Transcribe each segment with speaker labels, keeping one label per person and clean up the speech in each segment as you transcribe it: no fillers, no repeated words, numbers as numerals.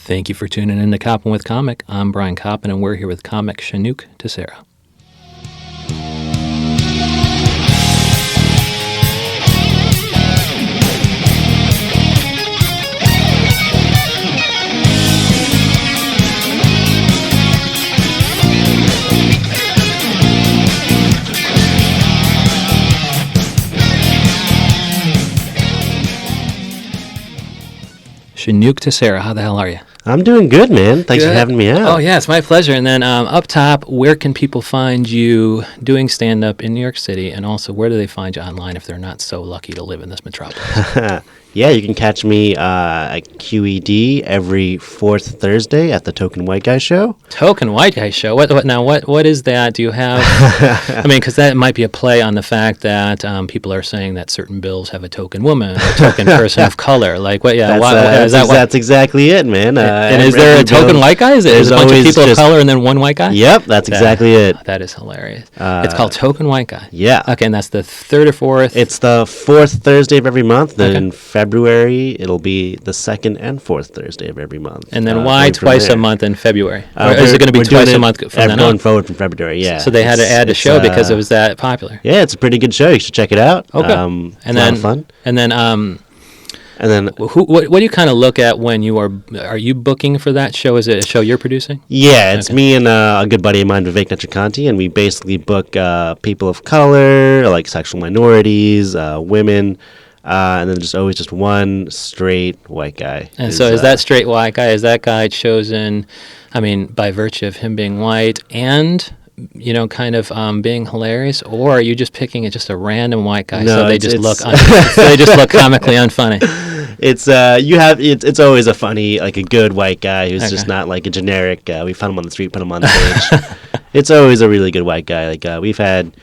Speaker 1: Thank you for tuning in to Koppen with Comic. I'm Brian Koppen, and we're here with comic Shenuque Tissera. Shenuque Tissera, how the hell are you?
Speaker 2: I'm doing good, man. Thanks for having me out.
Speaker 1: Oh, yeah, it's my pleasure. And then up top, where can people find you doing stand-up in New York City? And also, where do they find you online if they're not so lucky to live in this metropolis?
Speaker 2: Yeah, you can catch me at QED every fourth Thursday at the Token White Guy Show.
Speaker 1: Token White Guy Show? What is that? Do you have... I mean, because that might be a play on the fact that people are saying that certain bills have a token woman, a token person of color. Like, what? Yeah,
Speaker 2: that's exactly it, man.
Speaker 1: And is there a token white guy? Is it a bunch of people of color and then one white guy?
Speaker 2: Yep, that's exactly it.
Speaker 1: That is hilarious. It's called Token White Guy.
Speaker 2: Yeah.
Speaker 1: Okay, and that's the third or fourth?
Speaker 2: It's the fourth Thursday of every month. Then in February, it'll be the second and fourth Thursday of every month.
Speaker 1: And then why twice a month in February? Or is it going to be twice a month from then on?
Speaker 2: Going forward from February, yeah.
Speaker 1: So they had to add a show because it was that popular.
Speaker 2: Yeah, it's a pretty good show. You should check it out.
Speaker 1: Okay. And then, a lot of fun. And then what do you kind of look at when you are you booking for that show? Is it a show you're producing?
Speaker 2: Yeah, it's me and a good buddy of mine, Vivek Netrakanti, and we basically book people of color, like sexual minorities, women, and then always just one straight white guy.
Speaker 1: And so is that straight white guy, is that guy chosen, I mean, by virtue of him being white and... kind of being hilarious, or are you just picking just a random white guy so they just look comically unfunny?
Speaker 2: It's always a funny, like a good white guy who's just not like a generic. We found him on the street, put him on stage. It's always a really good white guy. Like we've had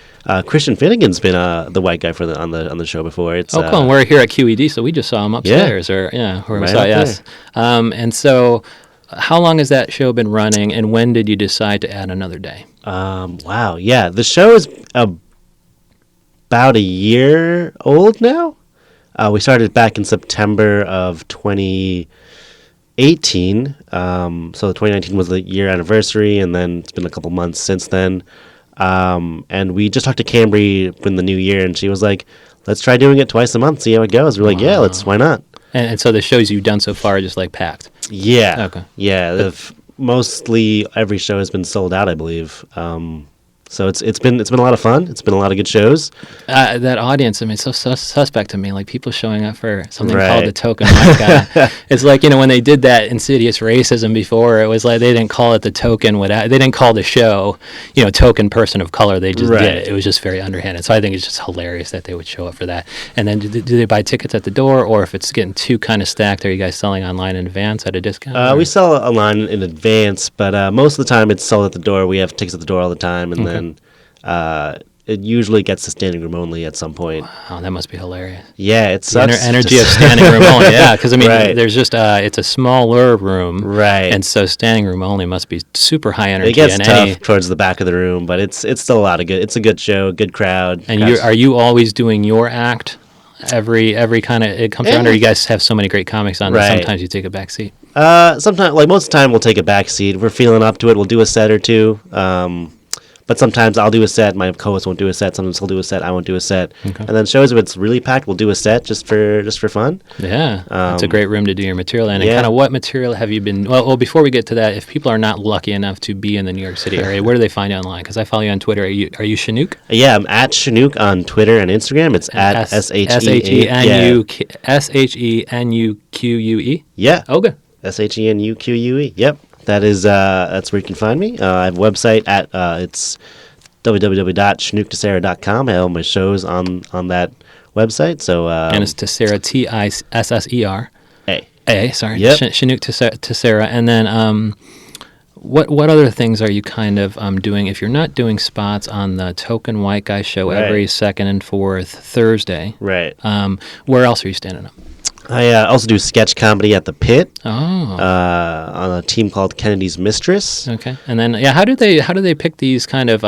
Speaker 2: Christian Finnegan's been the white guy on the show before. It's
Speaker 1: cool. And we're here at QED, so we just saw him upstairs, where we saw yes. And so. How long has that show been running, and when did you decide to add another day?
Speaker 2: Wow, yeah. The show is about a year old now. We started back in September of 2018. So 2019 was the year anniversary, and then it's been a couple months since then. And we just talked to Cambry in the new year, and she was like, let's try doing it twice a month, see how it goes. We're like, yeah, why not?
Speaker 1: And so the shows you've done so far are just like packed?
Speaker 2: Yeah.
Speaker 1: Okay.
Speaker 2: Yeah. Mostly every show has been sold out, I believe. So it's been a lot of fun. It's been a lot of good shows.
Speaker 1: That audience, I mean, it's so suspect to me. Like people showing up for something called the Token White Guy. It's like when they did that insidious racism before, it was like they didn't call it the token. They didn't call the show, token person of color. They just did it. It was just very underhanded. So I think it's just hilarious that they would show up for that. And then do they buy tickets at the door, or if it's getting too kind of stacked, are you guys selling online in advance at a discount?
Speaker 2: We sell online in advance, but most of the time it's sold at the door. We have tickets at the door all the time, and then. It usually gets to standing room only at some point.
Speaker 1: Wow, that must be hilarious.
Speaker 2: Yeah, it sucks.
Speaker 1: The energy of standing room only, yeah, because I mean, there's just it's a smaller room,
Speaker 2: right?
Speaker 1: And so standing room only must be super high energy.
Speaker 2: It gets tough towards the back of the room, but it's still a lot of good. It's a good show, good crowd.
Speaker 1: And are you always doing your act? Every kind of it comes around, or you guys have so many great comics on that sometimes you take a back seat?
Speaker 2: Sometimes, like most of the time, we'll take a back seat. We're feeling up to it. We'll do a set or two. But sometimes I'll do a set, my co-host won't do a set, sometimes he'll do a set, I won't do a set. Okay. And then shows if it's really packed, we'll do a set just for fun.
Speaker 1: Yeah, it's a great room to do your material in. And kind of what material have you been, well, before we get to that, if people are not lucky enough to be in the New York City area, where do they find you online? Because I follow you on Twitter. Are you Shenuque?
Speaker 2: Yeah, I'm at Shenuque on Twitter and Instagram. It's at
Speaker 1: SHENUQUE?
Speaker 2: Yeah.
Speaker 1: Okay.
Speaker 2: SHENUQUE, yep. That's where you can find me. I have a website at it's www.shenuquetissera.com. I have all my shows on that website. So
Speaker 1: and it's Tissera, Tisser. Sorry.
Speaker 2: Yep.
Speaker 1: Shenuque Tissera. And then what other things are you kind of doing if you're not doing spots on the Token White Guy show every second and fourth Thursday?
Speaker 2: Right.
Speaker 1: Where else are you standing up?
Speaker 2: I also do sketch comedy at the Pit.
Speaker 1: On
Speaker 2: a team called Kennedy's Mistress.
Speaker 1: Okay, and then how do they pick these kind of?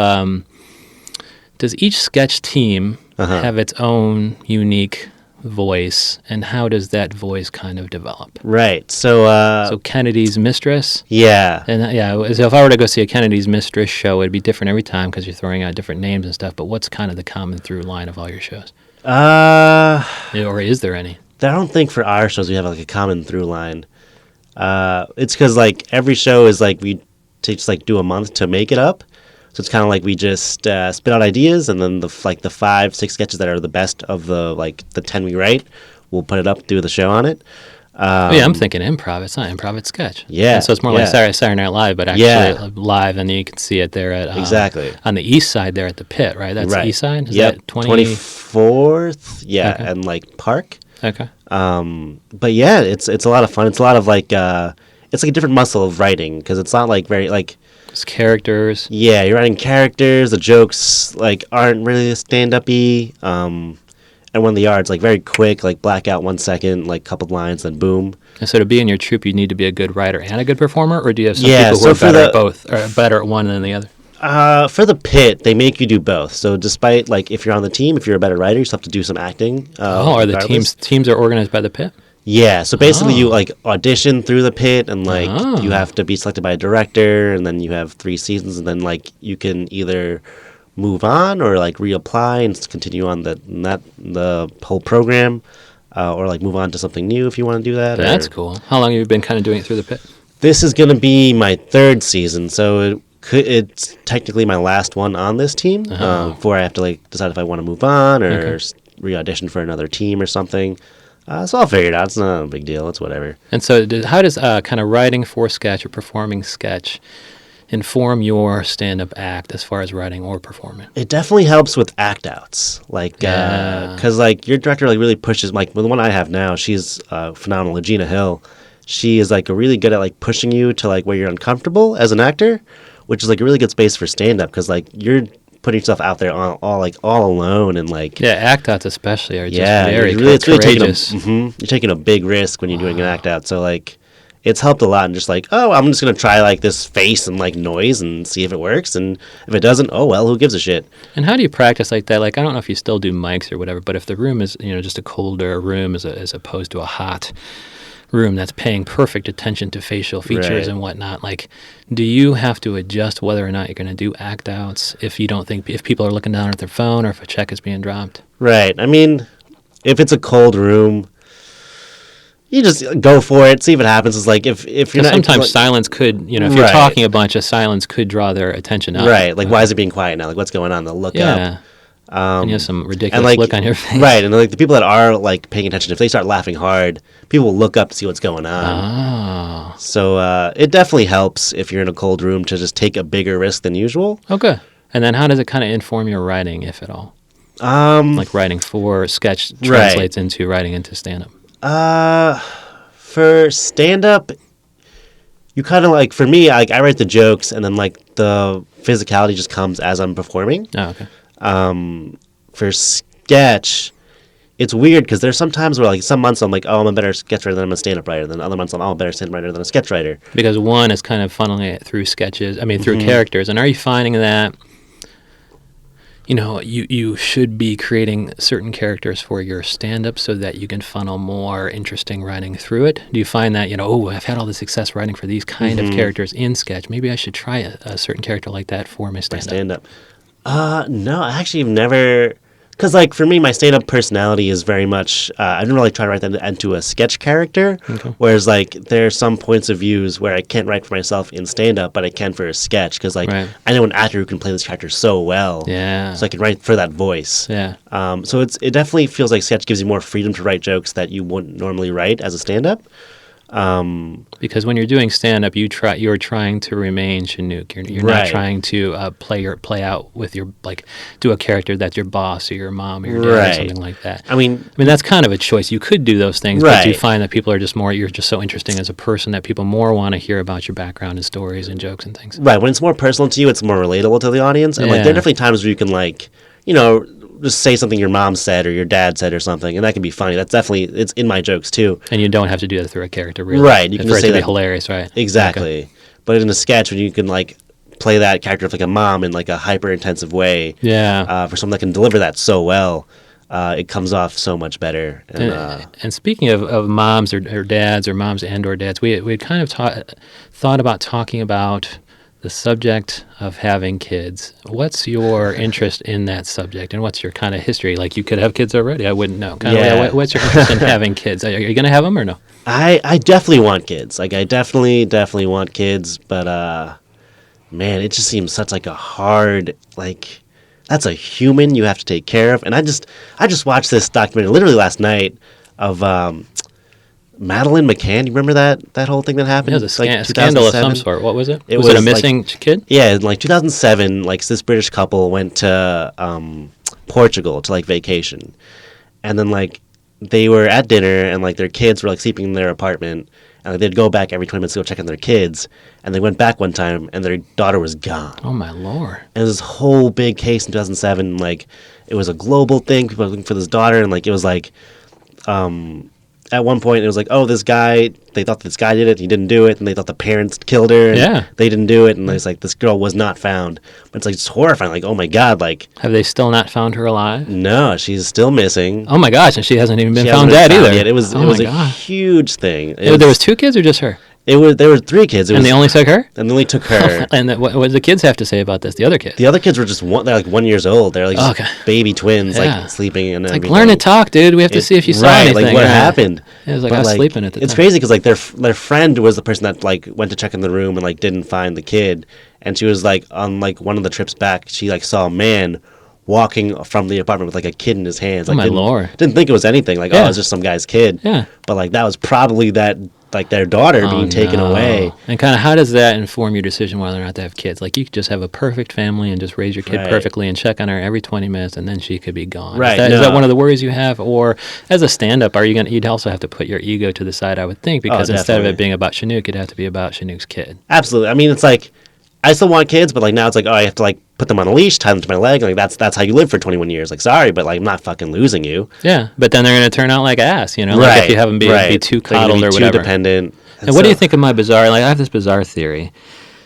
Speaker 1: Does each sketch team have its own unique voice, and how does that voice kind of develop?
Speaker 2: Right. So
Speaker 1: Kennedy's Mistress.
Speaker 2: yeah.
Speaker 1: And so if I were to go see a Kennedy's Mistress show, it'd be different every time because you're throwing out different names and stuff. But what's kind of the common through line of all your shows? Or is there any?
Speaker 2: I don't think for our shows we have like a common through line. It's because like every show is like we just like do a month to make it up. So it's kind of like we just spit out ideas, and then the 5-6 sketches that are the best of the 10 we write, we'll put it up, do the show on it.
Speaker 1: I'm thinking improv. It's not improv, it's sketch.
Speaker 2: Yeah.
Speaker 1: And so it's more like Saturday Night Live, but actually live, and then you can see it there at
Speaker 2: exactly
Speaker 1: on the east side there at the pit, right? That's the east side? Is that
Speaker 2: 24th, and like Park.
Speaker 1: Okay.
Speaker 2: But yeah, it's a lot of fun. It's a lot of like it's like a different muscle of writing because it's not like very like
Speaker 1: it's characters.
Speaker 2: Yeah, you're writing characters. The jokes like aren't really stand-up-y. And when they are, it's like very quick, like blackout 1 second, like couple lines, then boom.
Speaker 1: And so to be in your troupe, you need to be a good writer and a good performer, or do you have some people who are better at both, or better at one than the other?
Speaker 2: For the pit, they make you do both. So despite like if you're on the team, if you're a better writer, you still have to do some acting.
Speaker 1: Are the teams are organized by the pit?
Speaker 2: Yeah, so basically you like audition through the pit, and like you have to be selected by a director, and then you have 3 seasons, and then like you can either move on or like reapply and continue on the whole program, or like move on to something new if you want to do that.
Speaker 1: That's cool. How long have you been kind of doing it through the pit? This
Speaker 2: is going to be my 3rd season, so it's technically my last one on this team before I have to like decide if I want to move on or re-audition for another team or something. So I'll figure it out. It's not a big deal. It's whatever.
Speaker 1: And so how does kind of writing for sketch or performing sketch inform your stand-up act as far as writing or performing?
Speaker 2: It definitely helps with act outs. Like, because like your director like really pushes, like the one I have now, she's phenomenal, Gina Hill. She is like really good at like pushing you to like where you're uncomfortable as an actor, which is like a really good space for stand-up because like you're putting yourself out there all alone and like
Speaker 1: act outs especially are just very courageous.
Speaker 2: You're taking a big risk when you're doing an act out. So like it's helped a lot, and just like I'm just gonna try like this face and like noise and see if it works, and if it doesn't, oh well, who gives a shit.
Speaker 1: And how do you practice like that? Like I don't know if you still do mics or whatever, but if the room is just a colder room as opposed to a hot room that's paying perfect attention to facial features and whatnot, like do you have to adjust whether or not you're going to do act outs if people are looking down at their phone or if a check is being dropped?
Speaker 2: Right. I mean, if it's a cold room, you just go for it, see if it happens. It's like if you're not,
Speaker 1: sometimes silence could, if you're talking a bunch, silence could draw their attention up.
Speaker 2: Right. Like why is it being quiet now? Like what's going on? They'll look up.
Speaker 1: And you have some ridiculous look on your face.
Speaker 2: Right, and like the people that are like paying attention, if they start laughing hard, people will look up to see what's going on.
Speaker 1: Oh.
Speaker 2: So it definitely helps if you're in a cold room to just take a bigger risk than usual.
Speaker 1: Okay. And then how does it kind of inform your writing, if at all? Like writing for sketch translates into writing into stand-up.
Speaker 2: For stand-up, you kind of like, for me, like I write the jokes, and then like the physicality just comes as I'm performing.
Speaker 1: Oh, okay.
Speaker 2: For sketch, it's weird because there's some times where like some months I'm like, I'm a better sketch writer than I'm a stand-up writer. Then other months I'm a better stand-up writer than a sketch writer.
Speaker 1: Because one is kind of funneling it through sketches, through characters. And are you finding that, you should be creating certain characters for your stand-up so that you can funnel more interesting writing through it? Do you find that, I've had all the success writing for these kind of characters in sketch. Maybe I should try a certain character like that for my stand-up.
Speaker 2: No, I actually have never, because like for me, my stand-up personality is very much, I don't really try to write that into a sketch character, whereas like there are some points of views where I can't write for myself in stand-up, but I can for a sketch, because like I know an actor who can play this character so well, so I can write for that voice. So it definitely feels like sketch gives you more freedom to write jokes that you wouldn't normally write as a stand-up.
Speaker 1: Because when you're doing stand-up, you're trying to remain Shenuque. You're not trying to play out with your do a character that's your boss or your mom or your dad or something like that. I mean that's kind of a choice. You could do those things, but you find that people are you're just so interesting as a person that people more want to hear about your background and stories and jokes and things.
Speaker 2: Right. When it's more personal to you, it's more relatable to the audience, and there are definitely times where you can just say something your mom said or your dad said or something, and that can be funny. That's definitely, it's in my jokes too.
Speaker 1: And you don't have to do that through a character, really.
Speaker 2: Right. You can just say that.
Speaker 1: Be hilarious, right?
Speaker 2: Exactly. Okay. But in a sketch, when you can play that character with a mom in a hyper intensive way, for someone that can deliver that so well, it comes off so much better.
Speaker 1: And speaking of moms or dads, or moms and or dads, we had kind of thought about talking about the subject of having kids. What's your interest in that subject, and what's your kind of history? Like, you could have kids already. I wouldn't know. What's your interest in having kids? Are you going to have them or no?
Speaker 2: I definitely want kids. Like, I definitely want kids, but man, it just seems such like a hard, like, that's a human you have to take care of. And I just watched this documentary literally last night of Madeleine McCann. You remember that whole thing that happened?
Speaker 1: It was a scandal of some sort. What was it? Was it a missing kid?
Speaker 2: Yeah, in like 2007, like this British couple went to Portugal to like vacation. And then like they were at dinner and like their kids were like sleeping in their apartment. And like, they'd go back every 20 minutes to go check on their kids. And they went back one time, and their daughter was gone.
Speaker 1: Oh, my Lord.
Speaker 2: And it was this whole big case in 2007. Like, it was a global thing. People were looking for this daughter. And, like, it was like, at one point, it was like, oh, this guy, they thought this guy did it. He didn't do it. And they thought the parents killed her. And they didn't do it. And it's like, this girl was not found. But it's like, it's horrifying. Like, oh, my God. Like,
Speaker 1: have they still not found her alive?
Speaker 2: No, she's still missing.
Speaker 1: Oh, my gosh. And she hasn't even been found dead either.
Speaker 2: Yet. It was a huge thing.
Speaker 1: There was 2 kids or just her?
Speaker 2: There were 3 kids.
Speaker 1: And they only took her?
Speaker 2: And they only took her.
Speaker 1: And what did the kids have to say about this? The other kids?
Speaker 2: The other kids were just they're like 1 year old. They're like baby twins, like sleeping and everything.
Speaker 1: Like, learn to talk, dude. We have to see if you saw anything.
Speaker 2: Like what happened.
Speaker 1: It was like, I was sleeping at the time.
Speaker 2: It's crazy because like their friend was the person that like went to check in the room and like didn't find the kid. And she was like on like one of the trips back, she like saw a man walking from the apartment with like a kid in his hands. Like,
Speaker 1: oh my Lord.
Speaker 2: Didn't think it was anything. Like, oh, it was just some guy's kid.
Speaker 1: Yeah.
Speaker 2: But like that was probably that like their daughter being taken away.
Speaker 1: And kind of how does that inform your decision whether or not to have kids? Like, you could just have a perfect family and just raise your kid perfectly and check on her every 20 minutes, and then she could be gone.
Speaker 2: Right.
Speaker 1: Is that one of the worries you have? Or as a stand-up, you'd also have to put your ego to the side, I would think, because instead of it being about Shenuque, it'd have to be about Shenuque's kid.
Speaker 2: Absolutely. I mean, it's like, I still want kids, but like now it's like, oh, I have to like put them on a leash, tie them to my leg. Like that's how you live for 21 years. Like, sorry, but like I'm not fucking losing you.
Speaker 1: Yeah, but then they're gonna turn out like ass, you know? Like if you have them be too coddled or whatever.
Speaker 2: Too dependent.
Speaker 1: And what do you think of my bizarre? Like, I have this bizarre theory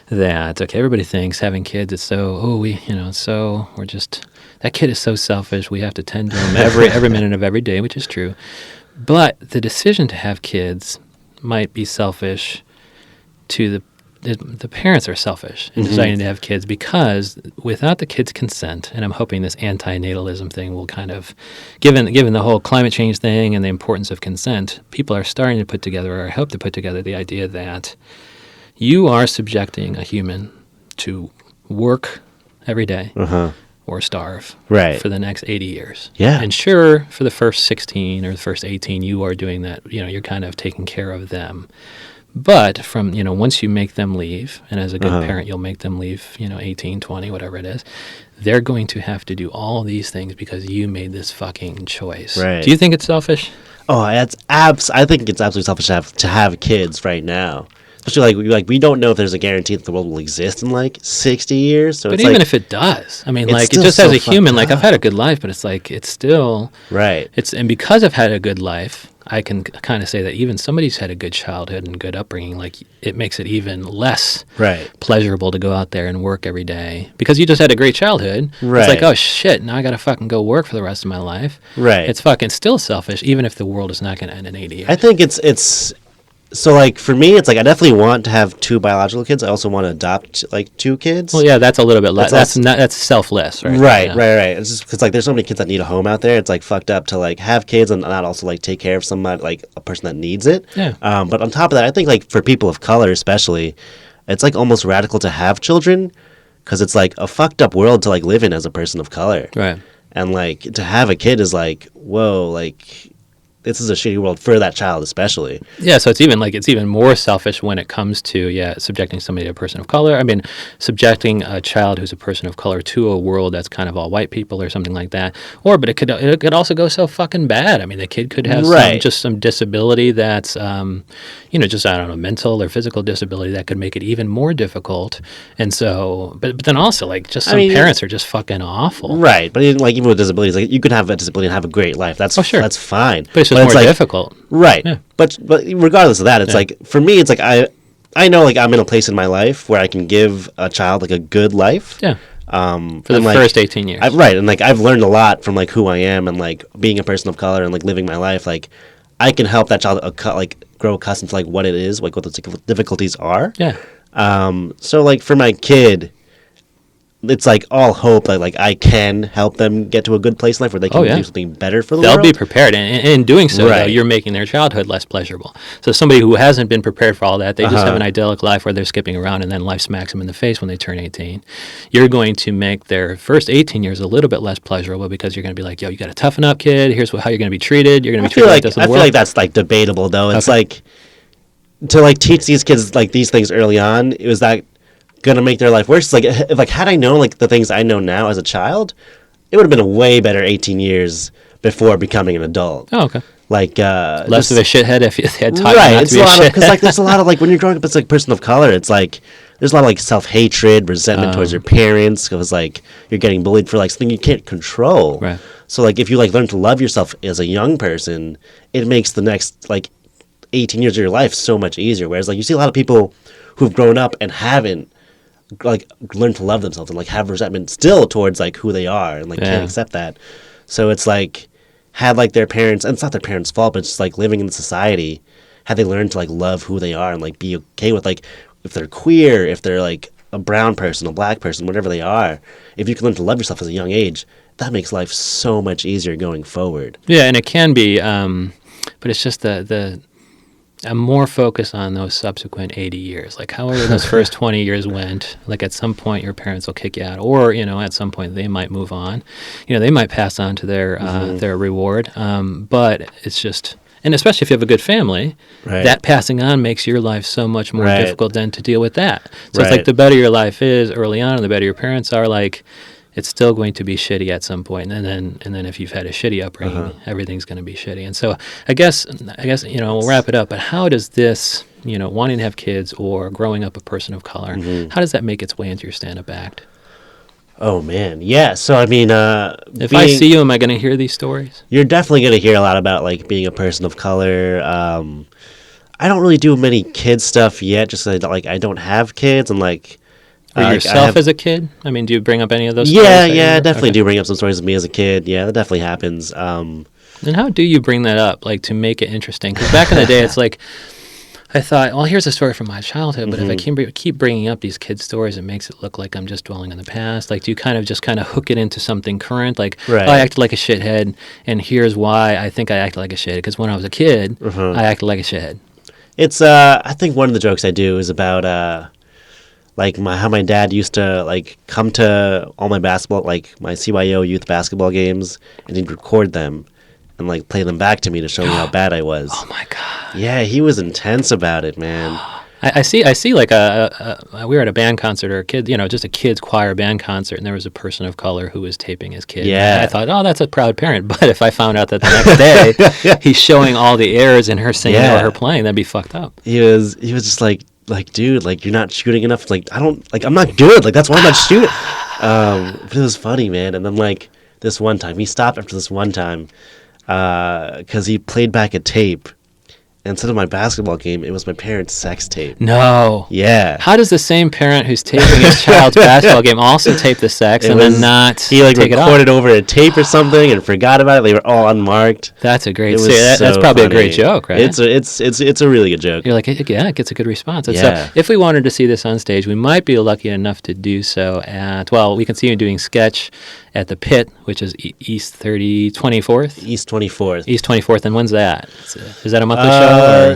Speaker 1: that everybody thinks having kids is so we're just, that kid is so selfish. We have to tend to him every minute of every day, which is true. But the decision to have kids might be selfish to the parents are selfish in deciding to have kids, because without the kids' consent, and I'm hoping this anti-natalism thing will kind of, given the whole climate change thing and the importance of consent, people are starting to put together, or I hope to put together, the idea that you are subjecting a human to work every day or starve for the next 80 years.
Speaker 2: Yeah.
Speaker 1: And sure, for the first 16 or the first 18, you are doing that, you're kind of taking care of them. But from, once you make them leave, and as a good parent, you'll make them leave, 18, 20, whatever it is, they're going to have to do all these things because you made this fucking choice.
Speaker 2: Right.
Speaker 1: Do you think it's selfish?
Speaker 2: Oh, I think it's absolutely selfish to have kids right now. Especially like we don't know if there's a guarantee that the world will exist in like 60 years. So
Speaker 1: but even if it does, I mean, like, it just as a human, like, I've had a good life, but it's like, it's still and because I've had a good life, I can kind of say that even somebody who's had a good childhood and good upbringing, like, it makes it even less pleasurable to go out there and work every day because you just had a great childhood. It's like, oh shit, now I gotta fucking go work for the rest of my life. It's fucking still selfish, even if the world is not gonna end in 80 years.
Speaker 2: I think it's so, like, for me, it's like I definitely want to have 2 biological kids. I also want to adopt like 2 kids.
Speaker 1: Well, yeah, that's a little bit less. That's selfless, right?
Speaker 2: Right. It's just because like there's so many kids that need a home out there. It's like fucked up to like have kids and not also like take care of somebody, like a person that needs it.
Speaker 1: Yeah.
Speaker 2: But on top of that, I think like for people of color especially, it's like almost radical to have children because it's like a fucked up world to like live in as a person of color.
Speaker 1: Right.
Speaker 2: And like to have a kid is like, whoa, like, this is a shitty world for that child especially.
Speaker 1: Yeah, so it's even more selfish when it comes to subjecting somebody to a person of color. I mean, subjecting a child who's a person of color to a world that's kind of all white people or something like that. But it could also go so fucking bad. I mean, the kid could have some disability that's just, I don't know, mental or physical disability that could make it even more difficult. And so, but then also like just some parents are just fucking awful.
Speaker 2: Right, but even with disabilities, like you could have a disability and have a great life. That's that's fine.
Speaker 1: But it's more difficult.
Speaker 2: Right. Yeah. But regardless of that, it's like, for me, it's like I know like I'm in a place in my life where I can give a child like a good life.
Speaker 1: Yeah. For the first 18 years.
Speaker 2: Right, and like I've learned a lot from like who I am and like being a person of color and like living my life. Like I can help that child like grow accustomed to like what it is, like what the difficulties are.
Speaker 1: Yeah.
Speaker 2: So like for my kid, it's like all hope that like I can help them get to a good place in life where they can do something better for the world.
Speaker 1: They'll be prepared, and in doing so, though, you're making their childhood less pleasurable. So somebody who hasn't been prepared for all that, they just have an idyllic life where they're skipping around, and then life smacks them in the face when they turn 18. You're going to make their first 18 years a little bit less pleasurable because you're going to be like, yo, you got to toughen up, kid. Here's how you're going to be treated. You're going to be treated like this in the world.
Speaker 2: I feel like that's like debatable, though. It's like to like teach these kids like these things early on. It was that gonna make their life worse. Like if like had I known like the things I know now as a child, it would have been a way better 18 years before becoming an adult.
Speaker 1: Oh, okay.
Speaker 2: Like
Speaker 1: less of a shithead if you had taught
Speaker 2: right.
Speaker 1: You not
Speaker 2: It's
Speaker 1: to be
Speaker 2: a lot
Speaker 1: shithead.
Speaker 2: because like there's a lot of like when you're growing up as like a person of color, it's like there's a lot of like self-hatred, resentment towards your parents because like you're getting bullied for like something you can't control.
Speaker 1: Right.
Speaker 2: So like if you like learn to love yourself as a young person, it makes the next like 18 years of your life so much easier. Whereas like you see a lot of people who've grown up and haven't like learn to love themselves and like have resentment still towards like who they are and like can't accept that. So it's like had like their parents, and it's not their parents' fault, but it's just like living in society, had they learned to like love who they are and like be okay with like if they're queer, if they're like a brown person, a black person, whatever they are, if you can learn to love yourself as a young age, that makes life so much easier going forward.
Speaker 1: Yeah, and it can be, but it's just I'm more focused on those subsequent 80 years. Like, however those first 20 years went, like at some point your parents will kick you out, or, you know, at some point they might move on. You know, they might pass on to their reward. But it's just, and especially if you have a good family, that passing on makes your life so much more difficult then to deal with that. So it's like the better your life is early on and the better your parents are, like, it's still going to be shitty at some point, and then if you've had a shitty upbringing, everything's going to be shitty. And so I guess you know, we'll wrap it up. But how does this, you know, wanting to have kids or growing up a person of color, how does that make its way into your stand-up act?
Speaker 2: Oh man, yeah. So I mean,
Speaker 1: if I see you, am I going to hear these stories?
Speaker 2: You're definitely going to hear a lot about like being a person of color. I don't really do many kid stuff yet, just like I don't have kids, and like.
Speaker 1: Or yourself as a kid? I mean, do you bring up any of those
Speaker 2: stories?
Speaker 1: Yeah,
Speaker 2: I definitely do bring up some stories of me as a kid. Yeah, that definitely happens.
Speaker 1: And how do you bring that up, like, to make it interesting? Because back in the day, it's like, I thought, well, here's a story from my childhood, but if I keep bringing up these kids' stories, it makes it look like I'm just dwelling on the past. Like, do you kind of hook it into something current? Like, oh, I acted like a shithead, and here's why I think I acted like a shithead. Because when I was a kid, I acted like a shithead.
Speaker 2: It's, I think one of the jokes I do is about... like how my dad used to like come to all my basketball, like my CYO youth basketball games, and he'd record them and like play them back to me to show me how bad I was.
Speaker 1: Oh my god!
Speaker 2: Yeah, he was intense about it, man.
Speaker 1: I see like we were at a band concert or a kid, you know, just a kids choir band concert, and there was a person of color who was taping his kid.
Speaker 2: Yeah,
Speaker 1: and I thought, oh, that's a proud parent. But if I found out that the next day he's showing all the errors in her singing or her playing, that'd be fucked up.
Speaker 2: He was just like, dude, like, you're not shooting enough. Like, I'm not good. Like, that's why I'm not shooting. But it was funny, man. And then, like, this one time, he stopped after this one time because he played back a tape. And instead of my basketball game, it was my parents' sex tape.
Speaker 1: No.
Speaker 2: Yeah.
Speaker 1: How does the same parent who's taping his child's basketball game also tape the sex then not
Speaker 2: he like
Speaker 1: take
Speaker 2: recorded over a tape or something and forgot about it? They were all unmarked.
Speaker 1: That's a great story. That's probably funny. A great joke, right?
Speaker 2: It's a really good joke.
Speaker 1: You're like, yeah, it gets a good response. And so if we wanted to see this on stage, we might be lucky enough to do so we can see you doing sketch at the Pit, which is East 24th?
Speaker 2: East 24th.
Speaker 1: East 24th. And when's that? Is that a monthly show?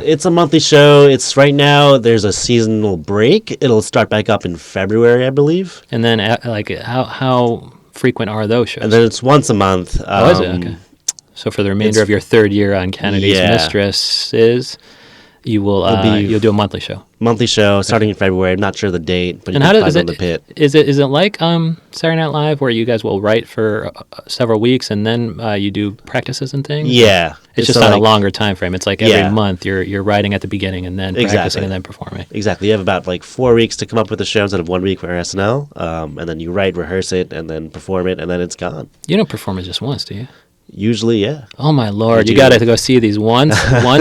Speaker 2: It's a monthly show. It's right now, there's a seasonal break. It'll start back up in February, I believe.
Speaker 1: And then, like, how frequent are those shows?
Speaker 2: And then it's once a month.
Speaker 1: Oh, is it? Okay. So for the remainder of your third year on Kennedy's Mistresses, you will you'll do a monthly show.
Speaker 2: Monthly show starting in February. I'm not sure the date, but
Speaker 1: and
Speaker 2: you can find it on the Pit.
Speaker 1: Is it like Saturday Night Live where you guys will write for several weeks and then you do practices and things?
Speaker 2: Yeah,
Speaker 1: it's just on a longer time frame. It's like every month you're writing at the beginning and then practicing and then performing.
Speaker 2: Exactly. You have about like 4 weeks to come up with the show instead of 1 week for SNL, and then you write, rehearse it, and then perform it, and then it's gone.
Speaker 1: You don't perform it just once, do you?
Speaker 2: Usually, yeah.
Speaker 1: Oh my Lord! You got to go see these once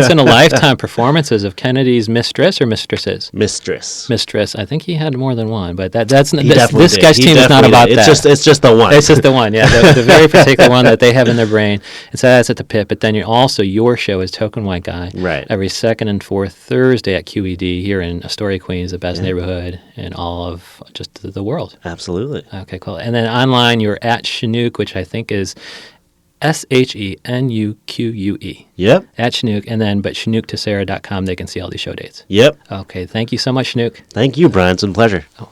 Speaker 1: in a lifetime performances of Kennedy's Mistress or Mistresses. Mistress. I think he had more than one, but that's this sketch team is not about that.
Speaker 2: It's just the one.
Speaker 1: It's just the one. Yeah, the very particular one that they have in their brain. And so that's at the Pit. But then your show is Token White Guy.
Speaker 2: Right.
Speaker 1: Every second and fourth Thursday at QED here in Astoria, Queens, the best neighborhood in all of just the world.
Speaker 2: Absolutely.
Speaker 1: Okay, cool. And then online, you're at Shenuque, which I think is SHENUQUE.
Speaker 2: Yep.
Speaker 1: At Shenuque, but ShenuqueTissera.com, they can see all these show dates.
Speaker 2: Yep.
Speaker 1: Okay, thank you so much, Shenuque.
Speaker 2: Thank you, Brian. It's been a pleasure.
Speaker 1: Oh.